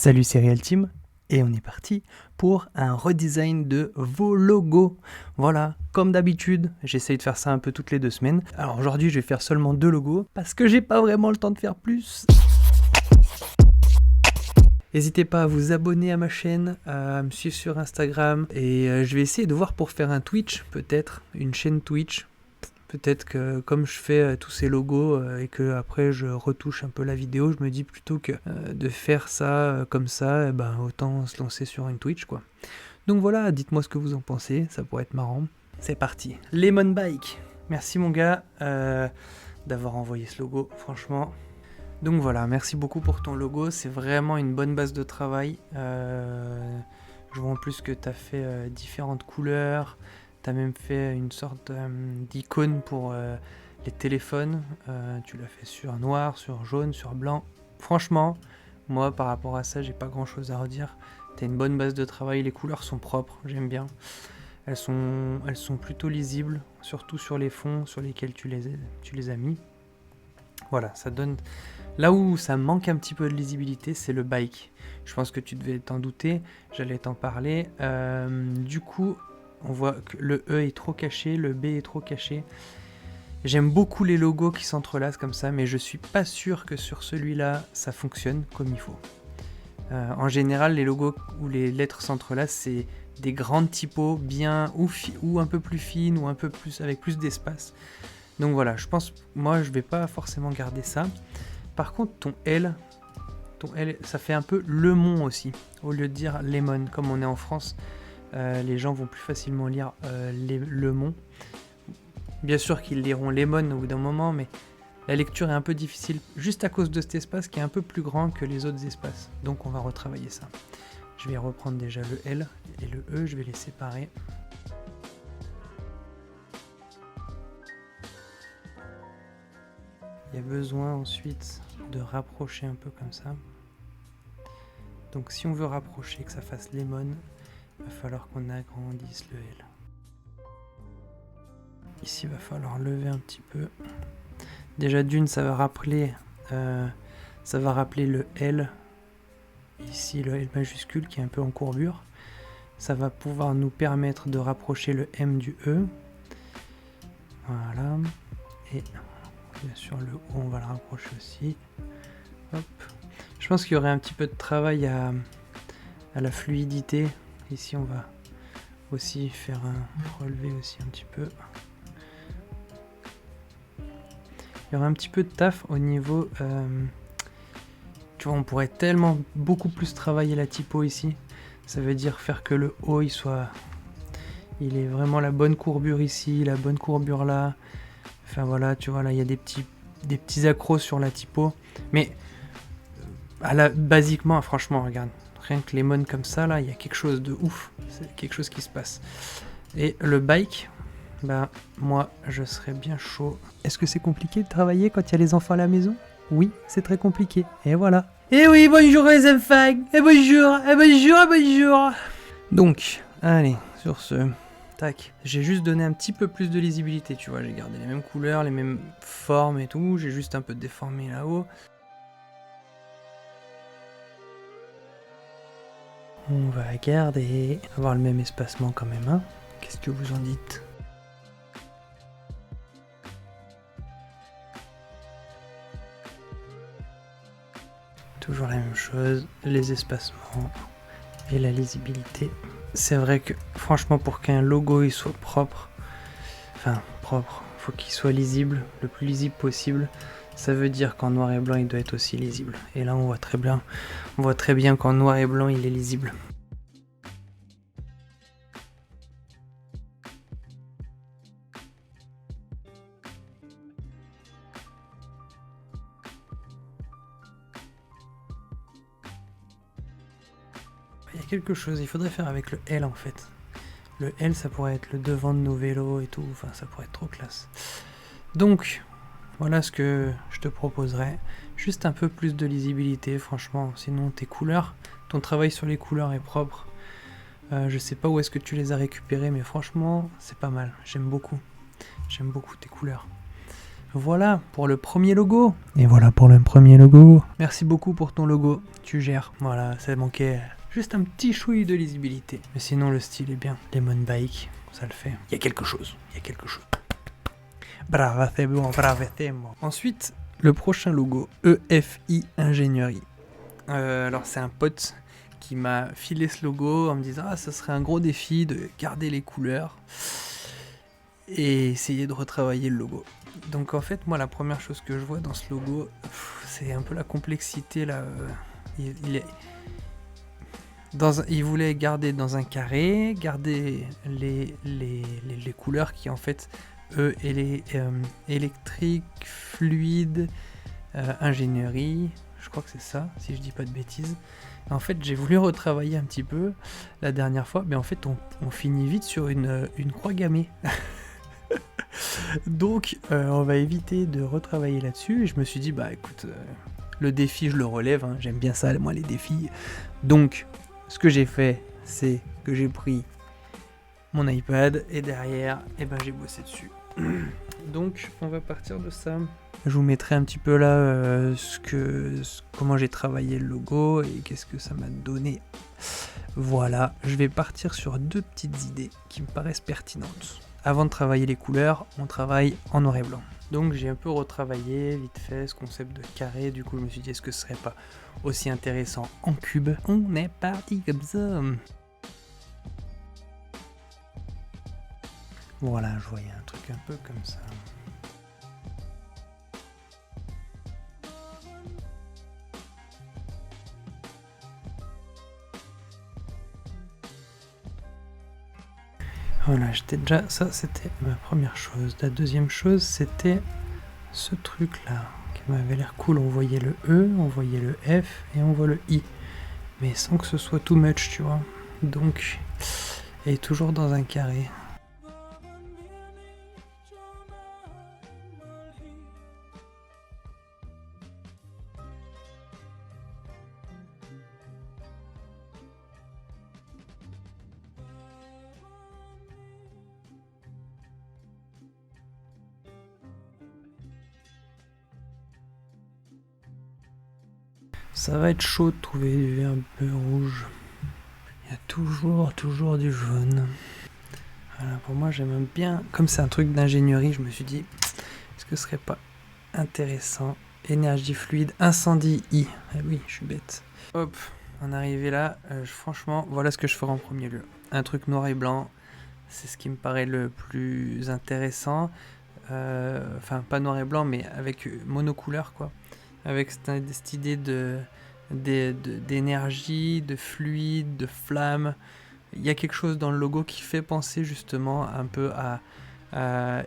Salut, c'est Real Team et on est parti pour un redesign de vos logos. Voilà, comme d'habitude, j'essaye de faire ça un peu toutes les 2 semaines. Alors aujourd'hui, je vais faire seulement 2 logos parce que j'ai pas vraiment le temps de faire plus. N'hésitez pas à vous abonner à ma chaîne, à me suivre sur Instagram et je vais essayer de voir pour faire un Twitch, peut-être, une chaîne Twitch. Peut-être que comme je fais tous ces logos et que après je retouche un peu la vidéo, je me dis plutôt que de faire ça comme ça, autant se lancer sur une Twitch quoi. Donc voilà, dites-moi ce que vous en pensez, ça pourrait être marrant. C'est parti. Lemon Bike. Merci mon gars d'avoir envoyé ce logo, franchement. Donc voilà, merci beaucoup pour ton logo, c'est vraiment une bonne base de travail. Je vois en plus que tu as fait différentes couleurs. Tu as même fait une sorte d'icône pour les téléphones. Tu l'as fait sur noir, sur jaune, sur blanc. Franchement, moi par rapport à ça, j'ai pas grand chose à redire. Tu as une bonne base de travail, les couleurs sont propres, j'aime bien. Elles sont plutôt lisibles, surtout sur les fonds sur lesquels tu les as mis. Voilà, ça donne... Là où ça manque un petit peu de lisibilité, c'est le bike. Je pense que tu devais t'en douter, j'allais t'en parler. Du coup, on voit que le E est trop caché, le B est trop caché. J'aime beaucoup les logos qui s'entrelacent comme ça, mais je suis pas sûr que sur celui-là, ça fonctionne comme il faut. En général, les logos où les lettres s'entrelacent, c'est des grandes typos bien ou un peu plus fines ou un peu plus avec plus d'espace. Donc voilà, je pense, moi, je vais pas forcément garder ça. Par contre, ton L, ça fait un peu lemon aussi, au lieu de dire lemon, comme on est en France. Les gens vont plus facilement lire lemon. Bien sûr qu'ils liront lemon au bout d'un moment, mais la lecture est un peu difficile, juste à cause de cet espace qui est un peu plus grand que les autres espaces. Donc on va retravailler ça. Je vais reprendre déjà le L et le E, je vais les séparer. Il y a besoin ensuite de rapprocher un peu comme ça. Donc si on veut rapprocher, que ça fasse lemon, il va falloir qu'on agrandisse le L. Ici, il va falloir lever un petit peu. Déjà d'une, ça va rappeler le L. Ici, le L majuscule qui est un peu en courbure. Ça va pouvoir nous permettre de rapprocher le M du E. Voilà. Et bien sûr, le O, on va le rapprocher aussi. Hop. Je pense qu'il y aurait un petit peu de travail à la fluidité. Ici, on va aussi faire relever aussi un petit peu. Il y aurait un petit peu de taf au niveau... tu vois, on pourrait tellement beaucoup plus travailler la typo ici. Ça veut dire faire que le O, il est vraiment la bonne courbure ici, la bonne courbure là. Enfin voilà, tu vois, là, il y a des petits accros sur la typo. Mais, basiquement, franchement, regarde. Rien que les mônes comme ça, là, il y a quelque chose de ouf. C'est quelque chose qui se passe. Et le bike... moi, je serais bien chaud. Est-ce que c'est compliqué de travailler quand il y a les enfants à la maison? Oui, c'est très compliqué. Et voilà. Et oui, bonjour les enfants. Et bonjour, et bonjour, et bonjour. Donc, allez, sur ce... Tac. J'ai juste donné un petit peu plus de lisibilité, tu vois. J'ai gardé les mêmes couleurs, les mêmes formes et tout. J'ai juste un peu déformé là-haut. On va garder... avoir le même espacement quand même, hein. Qu'est-ce que vous en dites? Toujours la même chose, les espacements et la lisibilité. C'est vrai que franchement pour qu'un logo il soit propre, faut qu'il soit lisible, le plus lisible possible. Ça veut dire qu'en noir et blanc il doit être aussi lisible. Et là on voit très bien qu'en noir et blanc il est lisible. Il y a quelque chose, il faudrait faire avec le L en fait. Le L ça pourrait être le devant de nos vélos et tout, enfin ça pourrait être trop classe. Donc voilà ce que je te proposerais. Juste un peu plus de lisibilité franchement, sinon tes couleurs, ton travail sur les couleurs est propre. Je sais pas où est-ce que tu les as récupérées mais franchement c'est pas mal, j'aime beaucoup tes couleurs. Voilà pour le premier logo. Et voilà pour le premier logo. Merci beaucoup pour ton logo, tu gères. Voilà, ça manquait juste un petit chouille de lisibilité. Mais sinon le style est bien. Lemon Bike, ça le fait. Il y a quelque chose, Brava, c'est bon, brava, c'est bon. Ensuite, le prochain logo, EFI Ingénierie. Alors c'est un pote qui m'a filé ce logo en me disant « Ah, ça serait un gros défi de garder les couleurs et essayer de retravailler le logo. » Donc en fait, moi, la première chose que je vois dans ce logo, c'est un peu la complexité là. Il voulait garder dans un carré, garder les couleurs qui en fait, électrique, fluide, ingénierie, je crois que c'est ça, si je dis pas de bêtises. En fait, j'ai voulu retravailler un petit peu la dernière fois, mais en fait, on finit vite sur une croix gammée. Donc, on va éviter de retravailler là-dessus. Et je me suis dit, bah écoute, le défi, je le relève. Hein. J'aime bien ça, moi, les défis. Donc, ce que j'ai fait, c'est que j'ai pris mon iPad et derrière, j'ai bossé dessus. Donc, on va partir de ça. Je vous mettrai un petit peu là comment j'ai travaillé le logo et qu'est-ce que ça m'a donné. Voilà, je vais partir sur 2 petites idées qui me paraissent pertinentes. Avant de travailler les couleurs, on travaille en noir et blanc. Donc j'ai un peu retravaillé vite fait ce concept de carré. Du coup, je me suis dit, est-ce que ce serait pas aussi intéressant en cube? On est parti comme ça. Voilà, je voyais un truc un peu comme ça. Voilà, ça c'était ma première chose. La deuxième chose, c'était ce truc-là, qui m'avait l'air cool. On voyait le E, on voyait le F et on voit le I. Mais sans que ce soit too much, tu vois. Donc, et toujours dans un carré. Ça va être chaud de trouver du vert un peu rouge. Il y a toujours du jaune. Voilà, pour moi j'aime bien. Comme c'est un truc d'ingénierie, je me suis dit, est-ce que ce serait pas intéressant? Énergie fluide, incendie I. Ah oui, je suis bête. Hop, on est arrivé là. Franchement, voilà ce que je ferai en premier lieu. Un truc noir et blanc, c'est ce qui me paraît le plus intéressant. Enfin, pas noir et blanc, mais avec monocouleur, quoi. Avec cette idée d'énergie, de fluide, de flamme. Il y a quelque chose dans le logo qui fait penser justement un peu à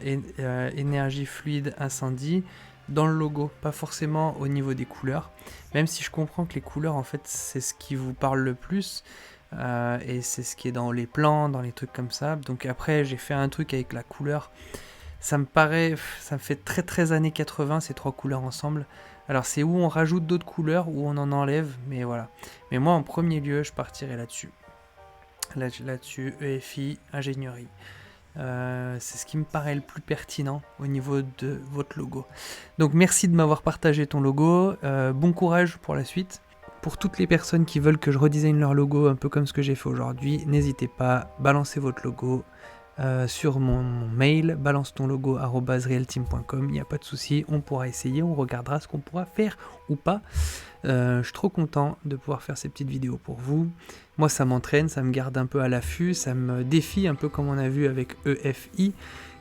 énergie fluide, incendie dans le logo, pas forcément au niveau des couleurs, même si je comprends que les couleurs en fait c'est ce qui vous parle le plus et c'est ce qui est dans les plans, dans les trucs comme ça. Donc après j'ai fait un truc avec la couleur, ça me fait très très années 80 ces 3 couleurs ensemble. Alors c'est où on rajoute d'autres couleurs, où on en enlève, mais voilà. Mais moi en premier lieu je partirai là-dessus. Là-dessus, EFI, ingénierie. C'est ce qui me paraît le plus pertinent au niveau de votre logo. Donc merci de m'avoir partagé ton logo. Bon courage pour la suite. Pour toutes les personnes qui veulent que je redesign leur logo, un peu comme ce que j'ai fait aujourd'hui, n'hésitez pas, balancez votre logo. Sur mon mail, balance-ton-logo@realteam.com, il n'y a pas de souci, on pourra essayer, on regardera ce qu'on pourra faire ou pas. Je suis trop content de pouvoir faire ces petites vidéos pour vous. Moi ça m'entraîne, ça me garde un peu à l'affût, ça me défie un peu comme on a vu avec EFI,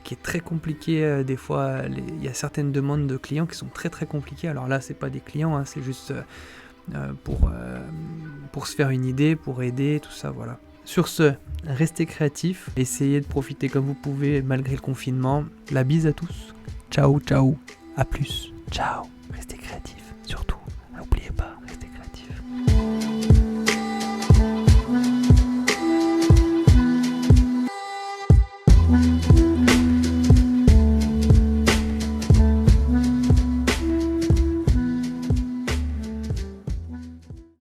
qui est très compliqué. Des fois, il y a certaines demandes de clients qui sont très très compliquées. Alors là, c'est pas des clients, hein, c'est juste pour se faire une idée, pour aider, tout ça, voilà. Sur ce, restez créatifs, essayez de profiter comme vous pouvez malgré le confinement. La bise à tous. Ciao, ciao, à plus, ciao.